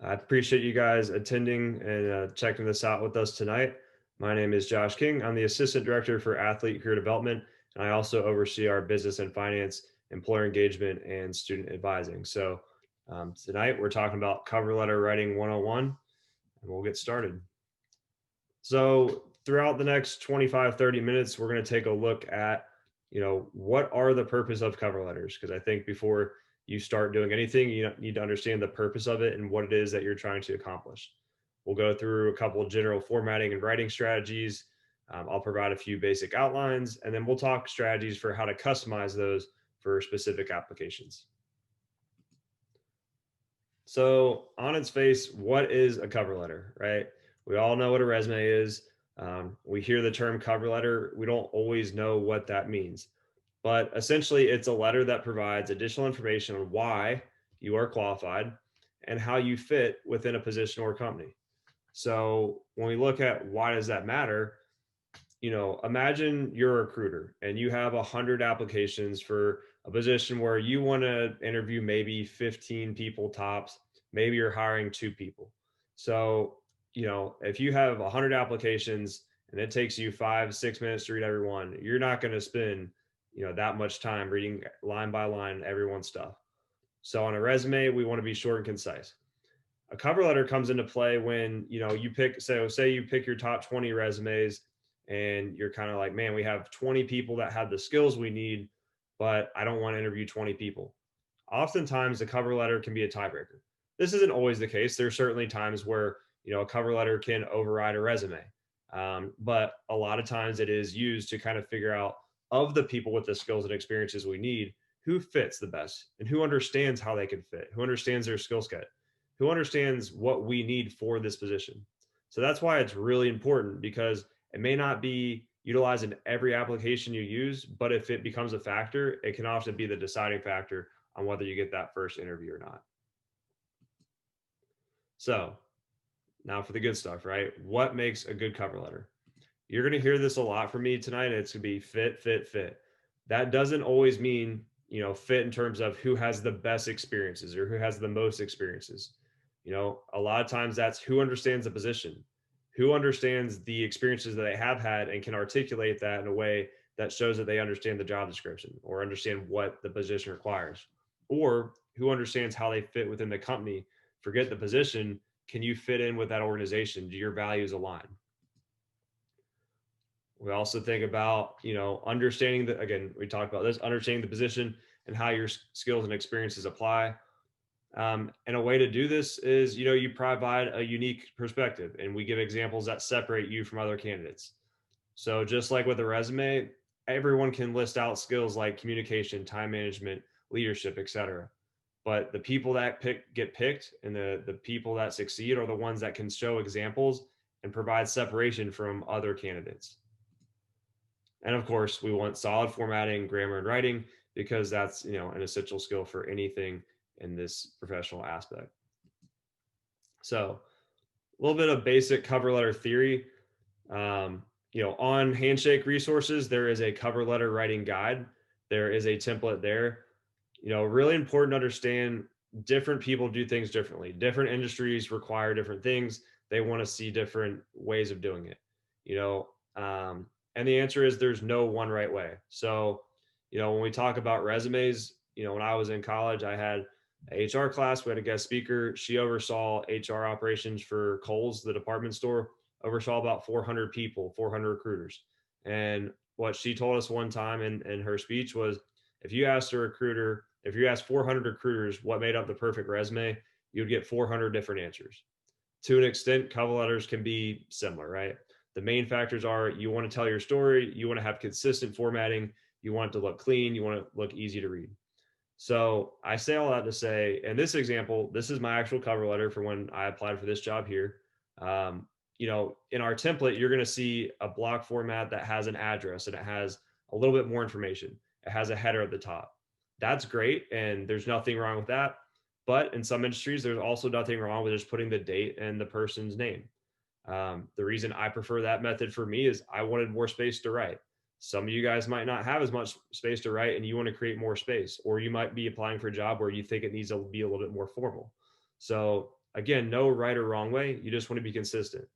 I appreciate you guys attending and checking this out with us tonight. My name is Josh King. I'm the Assistant Director for Athlete Career Development, and I also oversee our business and finance, employer engagement, and student advising. Tonight we're talking about cover letter writing 101, and we'll get started. So throughout the next 25, 30 minutes, we're going to take a look at, what are the purpose of cover letters? Because I think before you start doing anything, you need to understand the purpose of it and what it is that you're trying to accomplish. We'll go through a couple of general formatting and writing strategies. I'll provide a few basic outlines, and then we'll talk strategies for how to customize those for specific applications. So on its face, what is a cover letter, right? We all know what a resume is. We hear the term cover letter. We don't always know what that means. But essentially, it's a letter that provides additional information on why you are qualified and how you fit within a position or company. So when we look at why does that matter, imagine you're a recruiter and you have 100 applications for a position where you want to interview maybe 15 people tops. Maybe you're hiring 2 people. So, if you have 100 applications and it takes you 5, 6 minutes to read every one, you're not going to spend, that much time reading line by line everyone's stuff. So on a resume, we want to be short and concise. A cover letter comes into play when, you pick, so say you pick your top 20 resumes and you're kind of like, man, we have 20 people that have the skills we need, but I don't want to interview 20 people. Oftentimes the cover letter can be a tiebreaker. This isn't always the case. There's certainly times where, a cover letter can override a resume. But a lot of times it is used to kind of figure out, of the people with the skills and experiences we need, who fits the best and who understands how they can fit, who understands their skill set, who understands what we need for this position. So that's why it's really important, because it may not be utilized in every application you use, but if it becomes a factor, it can often be the deciding factor on whether you get that first interview or not. So now for the good stuff, right? What makes a good cover letter? You're going to hear this a lot from me tonight. It's going to be fit, fit, fit. That doesn't always mean, fit in terms of who has the best experiences or who has the most experiences. A lot of times that's who understands the position, who understands the experiences that they have had and can articulate that in a way that shows that they understand the job description or understand what the position requires, or who understands how they fit within the company. Forget the position. Can you fit in with that organization? Do your values align? We also think about, understanding that, again, we talked about this, understanding the position and how your skills and experiences apply. And a way to do this is, you provide a unique perspective and we give examples that separate you from other candidates. So just like with a resume, everyone can list out skills like communication, time management, leadership, etc. But the people that get picked and the people that succeed are the ones that can show examples and provide separation from other candidates. And of course, we want solid formatting, grammar, and writing, because that's, an essential skill for anything in this professional aspect. So a little bit of basic cover letter theory. On Handshake resources, there is a cover letter writing guide. There is a template there. Really important to understand, different people do things differently. Different industries require different things. They want to see different ways of doing it. And the answer is there's no one right way. So, when we talk about resumes, when I was in college, I had an HR class. We had a guest speaker. She oversaw HR operations for Kohl's, the department store, oversaw about 400 people, 400 recruiters. And what she told us one time in her speech was, if you asked 400 recruiters what made up the perfect resume, you'd get 400 different answers. To an extent, cover letters can be similar, right? The main factors are, you want to tell your story, you want to have consistent formatting, you want it to look clean, you want it to look easy to read. So I say all that to say, in this example, this is my actual cover letter for when I applied for this job here. In our template, you're going to see a block format that has an address and it has a little bit more information. It has a header at the top. That's great, and there's nothing wrong with that. But in some industries, there's also nothing wrong with just putting the date and the person's name. The reason I prefer that method for me is I wanted more space to write. Some of you guys might not have as much space to write and you want to create more space, or you might be applying for a job where you think it needs to be a little bit more formal. So Again, no right or wrong way. You just want to be consistent.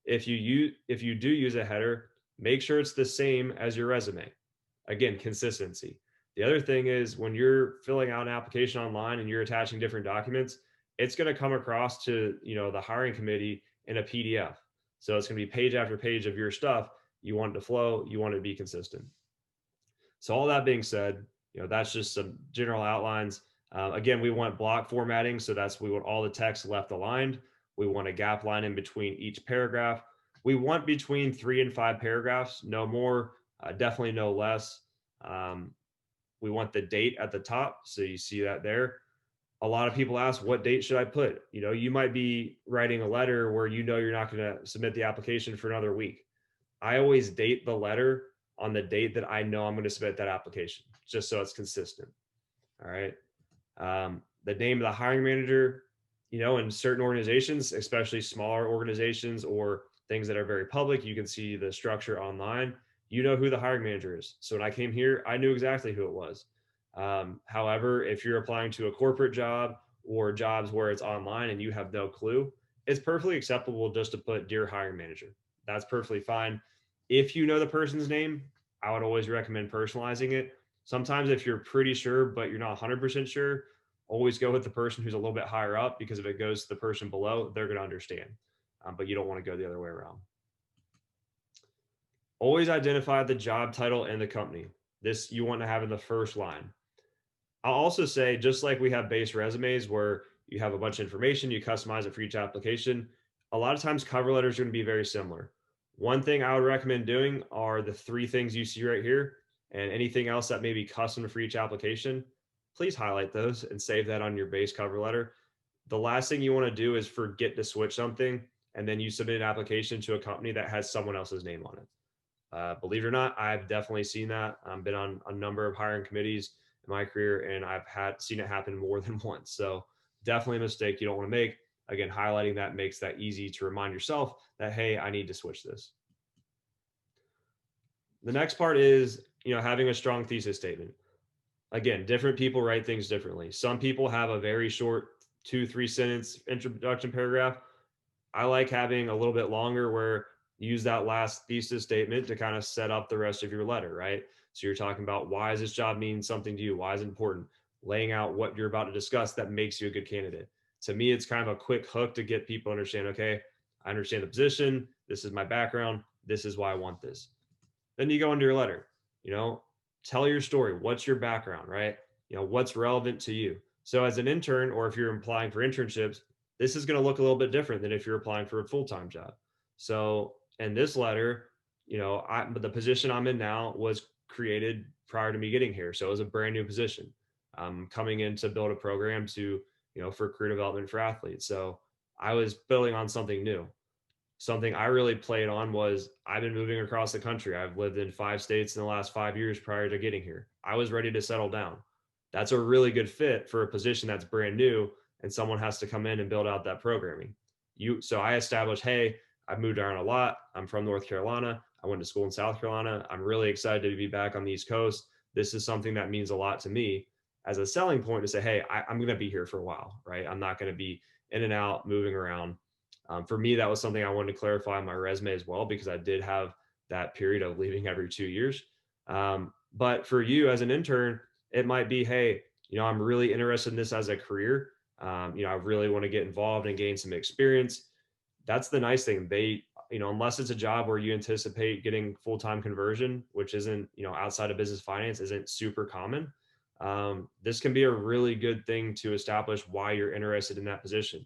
If you do use a header, make sure it's the same as your resume. Again, consistency. The other thing is when you're filling out an application online and you're attaching different documents, it's going to come across to, the hiring committee in a PDF. So it's going to be page after page of your stuff. You want it to flow, you want it to be consistent. So all that being said, that's just some general outlines. Again, we want block formatting. So we want all the text left aligned. We want a gap line in between each paragraph. We want between 3 and 5 paragraphs, no more, definitely no less. We want the date at the top. So you see that there. A lot of people ask, what date should I put? You might be writing a letter where you're not going to submit the application for another week. I always date the letter on the date that I know I'm going to submit that application, just so it's consistent. All right. The name of the hiring manager, in certain organizations, especially smaller organizations or things that are very public, you can see the structure online. You know who the hiring manager is. So when I came here, I knew exactly who it was. However, if you're applying to a corporate job or jobs where it's online and you have no clue, it's perfectly acceptable just to put Dear Hiring Manager. That's perfectly fine. If you know the person's name, I would always recommend personalizing it. Sometimes if you're pretty sure, but you're not 100% sure, always go with the person who's a little bit higher up, because if it goes to the person below, they're going to understand. But you don't want to go the other way around. Always identify the job title and the company. This you want to have in the first line. I'll also say, just like we have base resumes where you have a bunch of information, you customize it for each application, a lot of times cover letters are going to be very similar. One thing I would recommend doing are the 3 things you see right here, and anything else that may be custom for each application, please highlight those and save that on your base cover letter. The last thing you want to do is forget to switch something, and then you submit an application to a company that has someone else's name on it. Believe it or not, I've definitely seen that. I've been on a number of hiring committees in my career, and I've seen it happen more than once. So definitely a mistake you don't want to make. Again, highlighting that makes that easy to remind yourself that, hey, I need to switch this. The next part is, having a strong thesis statement. Again, different people write things differently. Some people have a very short 2-3 sentence introduction paragraph. I like having a little bit longer, where you use that last thesis statement to kind of set up the rest of your letter, right? So you're talking about, why does this job mean something to you? Why is it important? Laying out what you're about to discuss that makes you a good candidate. To me, it's kind of a quick hook to get people to understand, okay, I understand the position. This is my background. This is why I want this. Then you go into your letter, tell your story. What's your background, right? What's relevant to you. So as an intern, or if you're applying for internships, this is going to look a little bit different than if you're applying for a full-time job. So in this letter, the position I'm in now was created prior to me getting here. So it was a brand new position. I'm coming in to build a program for career development for athletes. So I was building on something new. Something I really played on was, I've been moving across the country. I've lived in 5 states in the last 5 years prior to getting here. I was ready to settle down. That's a really good fit for a position that's brand new and someone has to come in and build out that programming. So I established, hey, I've moved around a lot. I'm from North Carolina. I went to school in South Carolina. I'm really excited to be back on the East Coast. This is something that means a lot to me, as a selling point to say, hey, I'm going to be here for a while, right? I'm not going to be in and out, moving around. For me, that was something I wanted to clarify on my resume as well, because I did have that period of leaving every 2 years. But for you as an intern, it might be, hey, I'm really interested in this as a career. I really want to get involved and gain some experience. That's the nice thing. Unless it's a job where you anticipate getting full-time conversion, which isn't, outside of business finance, isn't super common. This can be a really good thing to establish why you're interested in that position.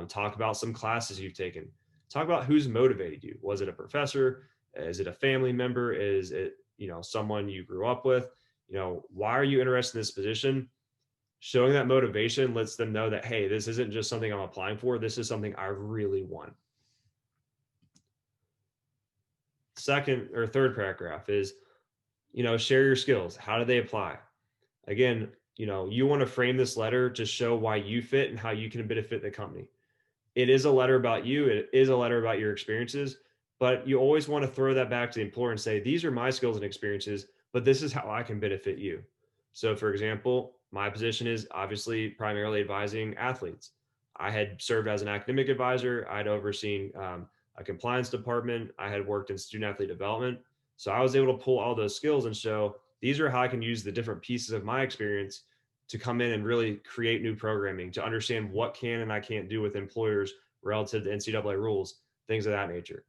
Talk about some classes you've taken. Talk about who's motivated you. Was it a professor? Is it a family member? Is it, someone you grew up with? Why are you interested in this position? Showing that motivation lets them know that, hey, this isn't just something I'm applying for. This is something I really want. Second or third paragraph is, share your skills. How do they apply? Again, you want to frame this letter to show why you fit and how you can benefit the company. It is a letter about you. It is a letter about your experiences, but you always want to throw that back to the employer and say, these are my skills and experiences, but this is how I can benefit you. So for example, my position is obviously primarily advising athletes. I had served as an academic advisor. I'd overseen a compliance department. I had worked in student athlete development. So I was able to pull all those skills and show these are how I can use the different pieces of my experience to come in and really create new programming, to understand what can and I can't do with employers relative to NCAA rules, things of that nature.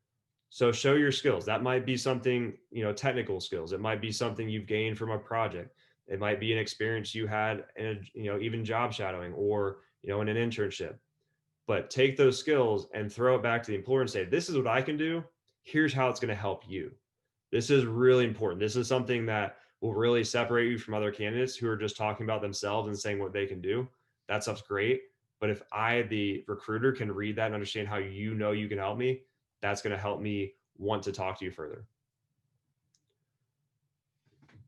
So show your skills. That might be something, technical skills. It might be something you've gained from a project. It might be an experience you had in, even job shadowing or, in an internship. But take those skills and throw it back to the employer and say, this is what I can do. Here's how it's going to help you. This is really important. This is something that will really separate you from other candidates who are just talking about themselves and saying what they can do. That stuff's great. But if I, the recruiter, can read that and understand how you can help me, that's going to help me want to talk to you further.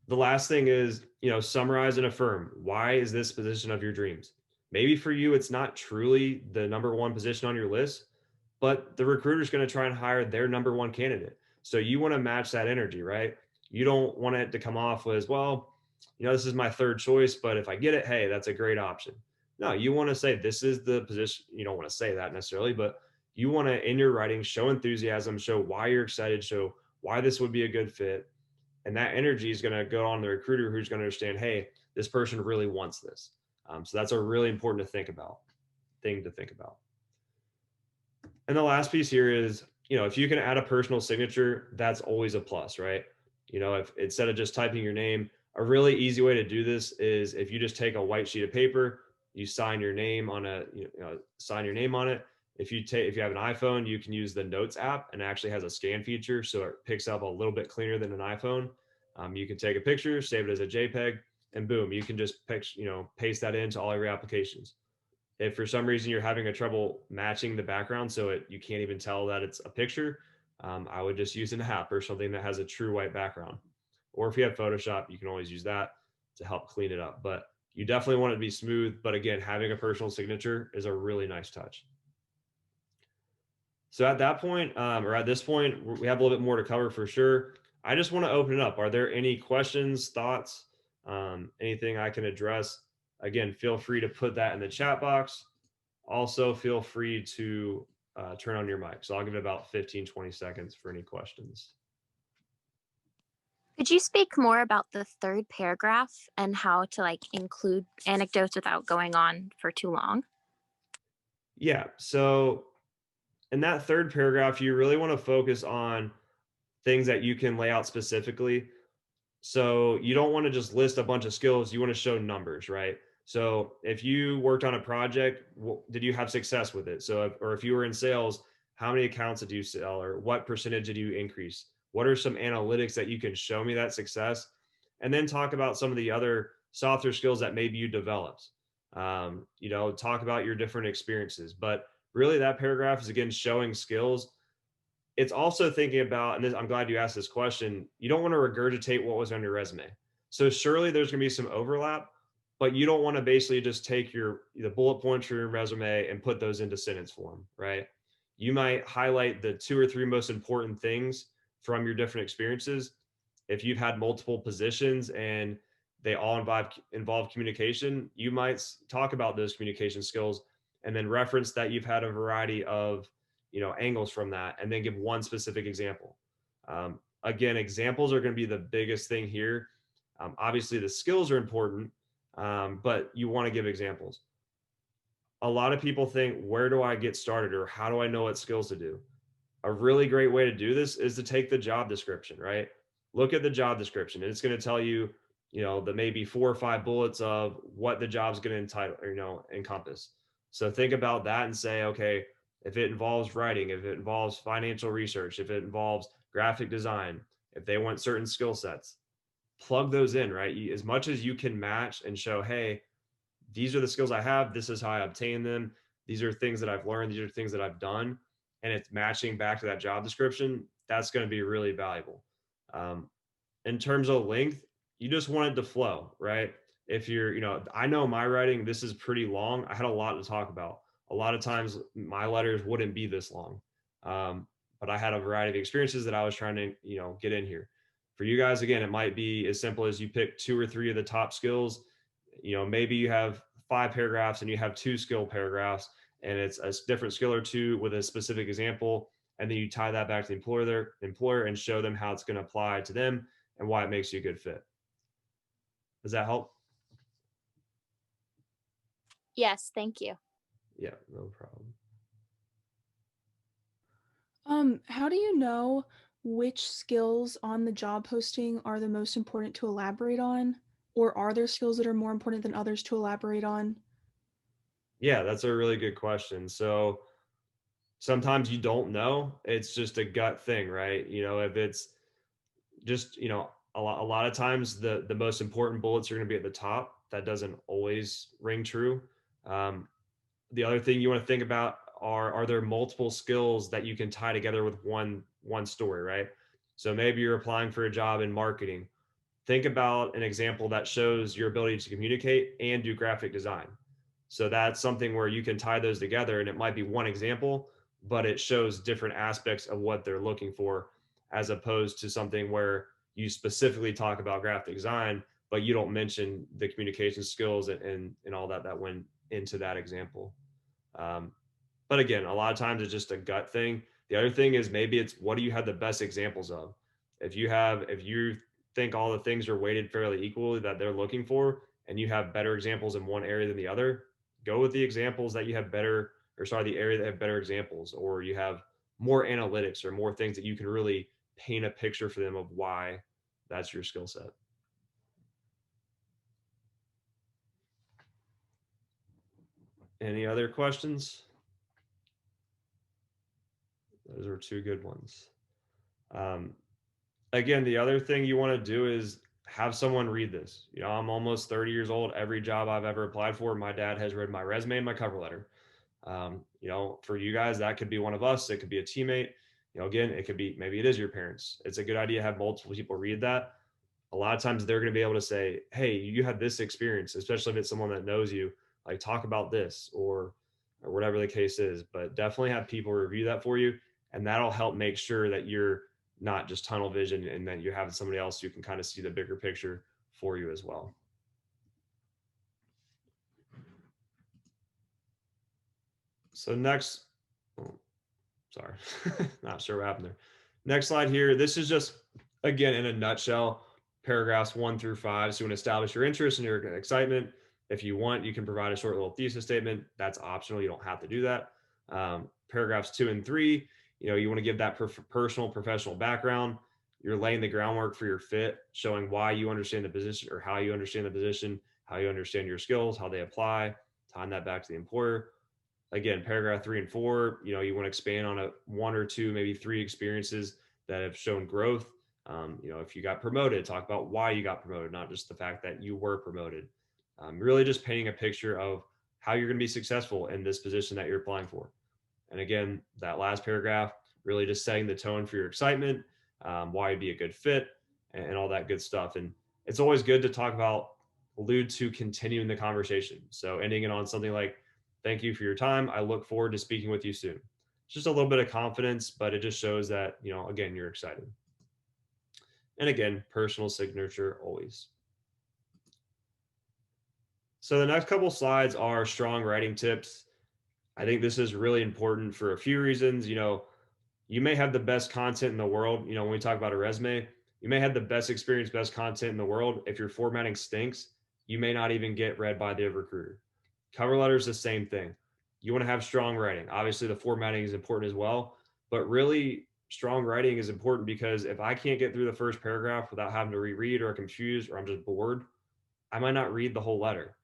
The last thing is, summarize and affirm. Why is this position of your dreams? Maybe for you, it's not truly the number one position on your list, but the recruiter is going to try and hire their number one candidate. So you want to match that energy, right? You don't want it to come off as, well, this is my third choice, but if I get it, hey, that's a great option. No, you want to say this is the position. You don't want to say that necessarily, but you want to, in your writing, show enthusiasm, show why you're excited, show why this would be a good fit. And that energy is going to go on the recruiter who's going to understand, hey, this person really wants this. So that's a really important thing to think about. And the last piece here is, if you can add a personal signature, that's always a plus, right? If instead of just typing your name, a really easy way to do this is if you just take a white sheet of paper, you sign your name on sign your name on it. If you have an iPhone, you can use the Notes app, and it actually has a scan feature, so it picks up a little bit cleaner than an iPhone. You can take a picture, save it as a JPEG, and boom, you can just paste that into all of your applications. If for some reason you're having a trouble matching the background, so you can't even tell that it's a picture, I would just use an app or something that has a true white background. Or if you have Photoshop, you can always use that to help clean it up. But you definitely want it to be smooth. But again, having a personal signature is a really nice touch. So at that point, or at this point, we have a little bit more to cover for sure. I just want to open it up. Are there any questions, thoughts, anything I can address? Again, feel free to put that in the chat box. Also, feel free to turn on your mic. So I'll give it about 15, 20 seconds for any questions. Could you speak more about the third paragraph and how to include anecdotes without going on for too long? Yeah. So in that third paragraph, you really want to focus on things that you can lay out specifically. So you don't want to just list a bunch of skills. You want to show numbers, right? So if you worked on a project, did you have success with it? So, or if you were in sales, how many accounts did you sell, or what percentage did you increase? What are some analytics that you can show me that success? And then talk about some of the other softer skills that maybe you developed. Talk about your different experiences. But really, that paragraph is again showing skills. It's also thinking about, and I'm glad you asked this question, you don't want to regurgitate what was on your resume. So surely there's going to be some overlap, but you don't want to basically just take the bullet points from your resume and put those into sentence form, right? You might highlight the 2 or 3 most important things from your different experiences. If you've had multiple positions and they all involve communication, you might talk about those communication skills and then reference that you've had a variety of angles from that, and then give one specific example. Again, examples are going to be the biggest thing here. Obviously, the skills are important, but you want to give examples. A lot of people think, where do I get started, or how do I know what skills to do? A really great way to do this is to take the job description, right? Look at the job description, and it's going to tell you, the maybe 4 or 5 bullets of what the job's going to encompass. So think about that and say, okay, if it involves writing, if it involves financial research, if it involves graphic design, if they want certain skill sets, plug those in, right? As much as you can match and show, hey, these are the skills I have. This is how I obtain them. These are things that I've learned. These are things that I've done. And it's matching back to that job description. That's going to be really valuable. In terms of length, you just want it to flow, right? If you're, I know my writing, this is pretty long. I had a lot to talk about. A lot of times my letters wouldn't be this long. But I had a variety of experiences that I was trying to, get in here. For you guys, again, it might be as simple as you pick 2 or 3 of the top skills. Maybe you have 5 paragraphs and you have 2 skill paragraphs, and it's a different skill or two with a specific example, and then you tie that back to the employer and show them how it's going to apply to them and why it makes you a good fit. Does that help? Yes, thank you. Yeah, no problem. How do you know which skills on the job posting are the most important to elaborate on? Or are there skills that are more important than others to elaborate on? Yeah, that's a really good question. So sometimes you don't know. It's just a gut thing, right? If it's just, a lot of times the most important bullets are going to be at the top. That doesn't always ring true. Um, the other thing you want to think about are there multiple skills that you can tie together with one story, right? So maybe you're applying for a job in marketing. Think about an example that shows your ability to communicate and do graphic design. So that's something where you can tie those together, and it might be one example, but it shows different aspects of what they're looking for, as opposed to something where you specifically talk about graphic design, but you don't mention the communication skills and all that went into that example. Um, but again, a lot of times it's just a gut thing. The other thing is maybe it's what do you have the best examples of? If you think all the things are weighted fairly equally that they're looking for, and you have better examples in one area than the other, go with the examples that you have better, or sorry, the area that have better examples, or you have more analytics or more things that you can really paint a picture for them of why that's your skill set. Any other questions? Those are two good ones. Um, Again, the other thing you want to do is have someone read this. I'm almost 30 years old. Every job I've ever applied for, my dad has read my resume and my cover letter. For you guys, that could be one of us. It could be a teammate. Again, it could be, maybe it is your parents. It's a good idea to have multiple people read that. A lot of times they're going to be able to say, hey, you had this experience, especially if it's someone that knows you, like talk about this, or whatever the case is. But definitely have people review that for you, and that'll help make sure that you're not just tunnel vision, and that you have somebody else who can kind of see the bigger picture for you as well. So next, oh, sorry, not sure what happened there. Next slide here. This is just, again, in a nutshell, paragraphs 1 through 5. So you want to establish your interest and your excitement. If you want, you can provide a short little thesis statement. That's optional. You don't have to do that. Paragraphs 2 and 3, you want to give that personal, professional background. You're laying the groundwork for your fit, showing why you understand the position, or how you understand the position, how you understand your skills, how they apply, tying that back to the employer. Again, paragraph 3 and 4, you want to expand on a one or two, maybe three experiences that have shown growth. If you got promoted, talk about why you got promoted, not just the fact that you were promoted. Really just painting a picture of how you're going to be successful in this position that you're applying for. And again, that last paragraph, really just setting the tone for your excitement, why it'd be a good fit, and all that good stuff. And it's always good to talk about, allude to continuing the conversation. So ending it on something like, thank you for your time. I look forward to speaking with you soon. It's just a little bit of confidence, but it just shows that, again, you're excited. And again, personal signature always. So the next couple slides are strong writing tips. I think this is really important for a few reasons. You may have the best content in the world. When we talk about a resume, you may have the best experience, best content in the world. If your formatting stinks, you may not even get read by the recruiter. Cover letter is the same thing. You want to have strong writing. Obviously, the formatting is important as well, but really, strong writing is important because if I can't get through the first paragraph without having to reread, or confused, or I'm just bored, I might not read the whole letter.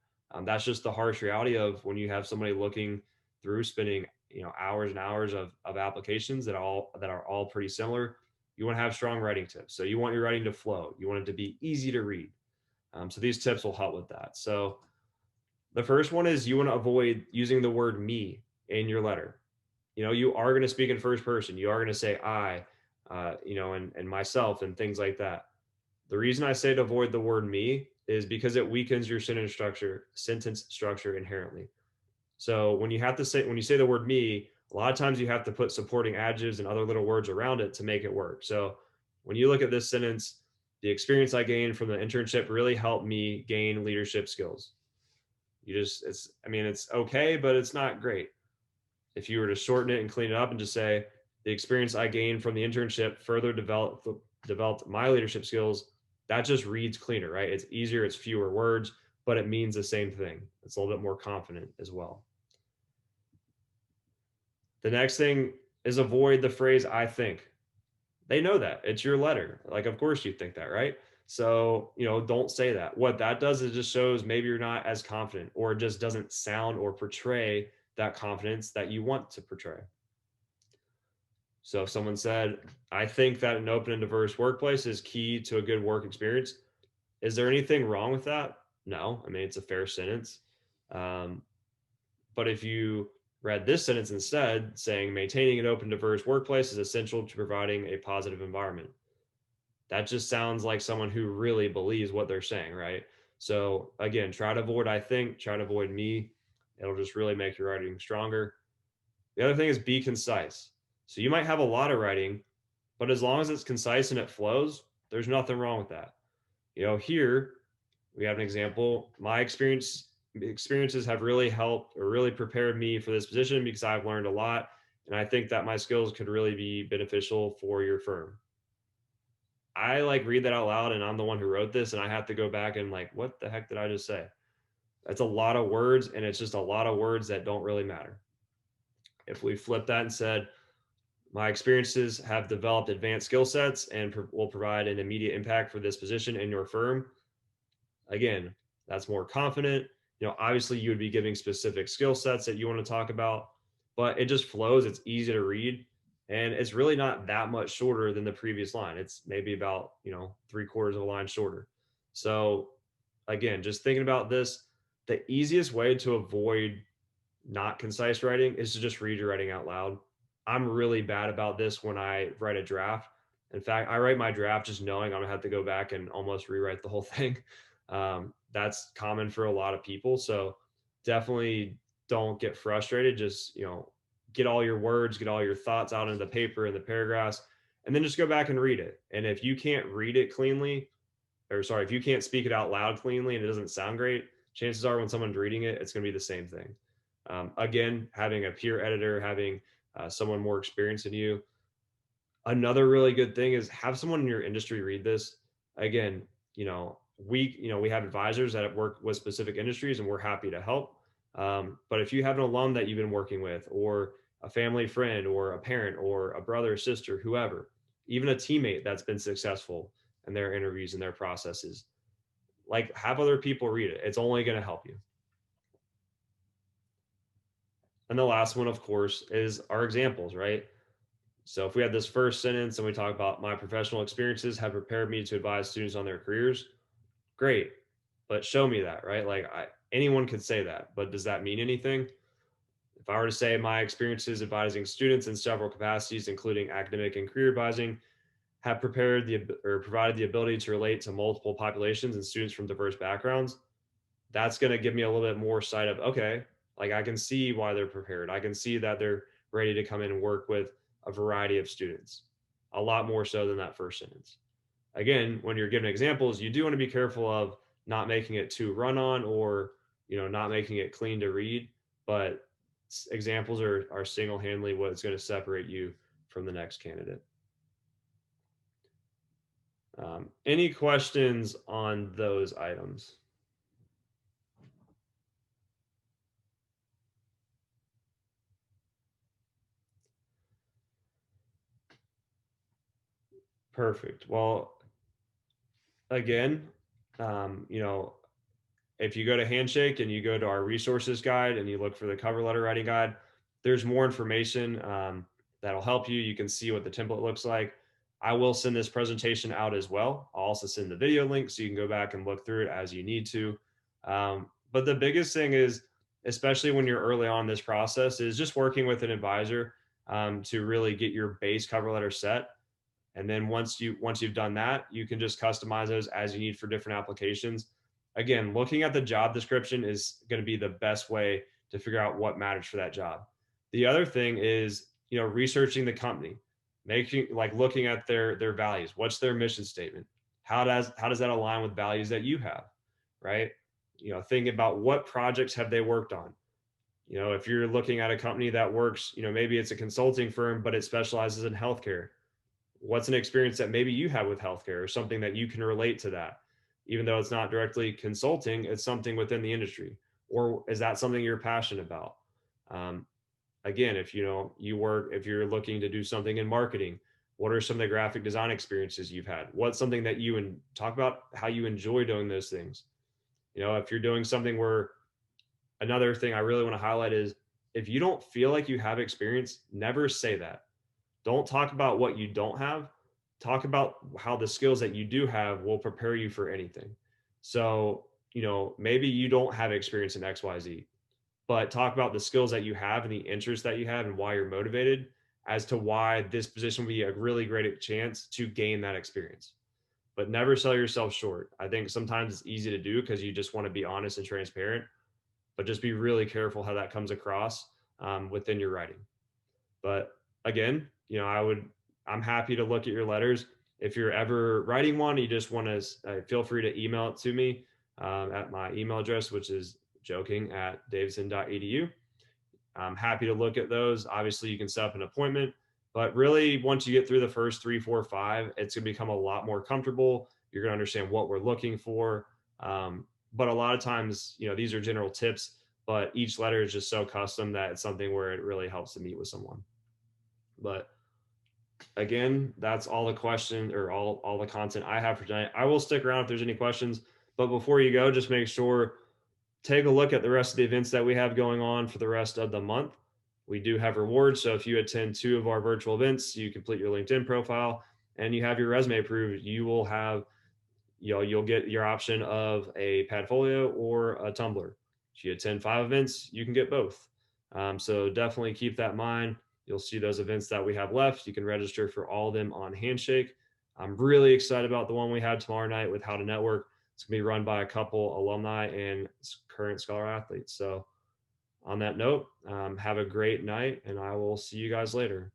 That's just the harsh reality of when you have somebody looking through, spending hours and hours of applications that are all pretty similar. You want to have strong writing tips. So you want your writing to flow. You want it to be easy to read. So these tips will help with that. So the first one is you want to avoid using the word me in your letter. You are going to speak in first person. You are going to say I, and myself and things like that. The reason I say to avoid the word me is because it weakens your sentence structure inherently. So when you say the word me, a lot of times you have to put supporting adjectives and other little words around it to make it work. So when you look at this sentence, the experience I gained from the internship really helped me gain leadership skills. It's okay, but it's not great. If you were to shorten it and clean it up and just say, the experience I gained from the internship further developed my leadership skills, that just reads cleaner, right? It's easier, it's fewer words, but it means the same thing. It's a little bit more confident as well. The next thing is avoid the phrase I think. They know that. It's your letter. Like, of course you think that, right? So, don't say that. What that does is just shows maybe you're not as confident, or it just doesn't sound or portray that confidence that you want to portray. So if someone said, I think that an open and diverse workplace is key to a good work experience, is there anything wrong with that? No. I mean, it's a fair sentence. Um, but if you read this sentence instead, saying maintaining an open, diverse workplace is essential to providing a positive environment, that just sounds like someone who really believes what they're saying, right? So again, try to avoid I think, try to avoid me. It'll just really make your writing stronger. The other thing is be concise. So you might have a lot of writing, but as long as it's concise and it flows, there's nothing wrong with that. Here we have an example. My experiences have really helped or really prepared me for this position because I've learned a lot. And I think that my skills could really be beneficial for your firm. I like read that out loud and I'm the one who wrote this and I have to go back and like, what the heck did I just say? That's a lot of words and it's just a lot of words that don't really matter. If we flip that and said, my experiences have developed advanced skill sets and will provide an immediate impact for this position in your firm. Again, that's more confident. Obviously you would be giving specific skill sets that you want to talk about, but it just flows. It's easy to read. And it's really not that much shorter than the previous line. It's maybe about, 3/4 of a line shorter. So again, just thinking about this, the easiest way to avoid not concise writing is to just read your writing out loud. I'm really bad about this when I write a draft. In fact, I write my draft just knowing I'm gonna have to go back and almost rewrite the whole thing. That's common for a lot of people. So definitely don't get frustrated. Just, get all your words, get all your thoughts out into the paper and the paragraphs, and then just go back and read it. And if you can't read it cleanly, or sorry, if you can't speak it out loud cleanly and it doesn't sound great, chances are when someone's reading it, it's going to be the same thing. Again, having a peer editor, having someone more experienced than you. Another really good thing is have someone in your industry read this. Again, we have advisors that work with specific industries and we're happy to help. But if you have an alum that you've been working with, or a family friend, or a parent, or a brother or sister, whoever, even a teammate that's been successful in their interviews and their processes, like, have other people read it. It's only going to help you. And the last one, of course, is our examples, right? So if we had this first sentence and we talk about my professional experiences have prepared me to advise students on their careers, great. But show me that, right? Like, anyone could say that, but does that mean anything? If I were to say my experiences advising students in several capacities, including academic and career advising, have prepared or provided the ability to relate to multiple populations and students from diverse backgrounds, that's going to give me a little bit more sight of, okay, like, I can see why they're prepared. I can see that they're ready to come in and work with a variety of students, a lot more so than that first sentence. Again, when you're giving examples, you do want to be careful of not making it too run on, or, not making it clean to read, but examples are single-handedly what's going to separate you from the next candidate. Any questions on those items? Perfect. Well, again, if you go to Handshake and you go to our resources guide and you look for the cover letter writing guide, there's more information that'll help you. You can see what the template looks like. I will send this presentation out as well. I'll also send the video link so you can go back and look through it as you need to. But the biggest thing is, especially when you're early on in this process, is just working with an advisor to really get your base cover letter set. And then once you've done that, you can just customize those as you need for different applications. Again, looking at the job description is going to be the best way to figure out what matters for that job. The other thing is, researching the company, looking at their values. What's their mission statement? How does that align with values that you have, right? Thinking about what projects have they worked on? If you're looking at a company that works, maybe it's a consulting firm, but it specializes in healthcare. What's an experience that maybe you have with healthcare or something that you can relate to that? Even though it's not directly consulting, it's something within the industry. Or is that something you're passionate about? Um, Again, if you're looking to do something in marketing, what are some of the graphic design experiences you've had? What's something that talk about how you enjoy doing those things? If you're doing something where another thing I really want to highlight is if you don't feel like you have experience, never say that. Don't talk about what you don't have. Talk about how the skills that you do have will prepare you for anything. So, maybe you don't have experience in XYZ, but talk about the skills that you have and the interests that you have and why you're motivated as to why this position will be a really great chance to gain that experience. But never sell yourself short. I think sometimes it's easy to do because you just want to be honest and transparent, but just be really careful how that comes across within your writing. But again, I'm happy to look at your letters. If you're ever writing one, you just want to feel free to email it to me at my email address, which is joking@davidson.edu. I'm happy to look at those. Obviously, you can set up an appointment, but really, once you get through the first 3, 4, 5, it's going to become a lot more comfortable. You're going to understand what we're looking for. But a lot of times, these are general tips, but each letter is just so custom that it's something where it really helps to meet with someone. But again, that's all the question or all the content I have for tonight. I will stick around if there's any questions, but before you go, just make sure take a look at the rest of the events that we have going on for the rest of the month. We do have rewards. So if you attend 2 of our virtual events, you complete your LinkedIn profile and you have your resume approved, you will have, you'll get your option of a Padfolio or a Tumblr. If you attend 5 events, you can get both. So definitely keep that in mind. You'll see those events that we have left. You can register for all of them on Handshake. I'm really excited about the one we have tomorrow night with How to Network. It's going to be run by a couple alumni and current Scholar athletes. So on that note, have a great night, and I will see you guys later.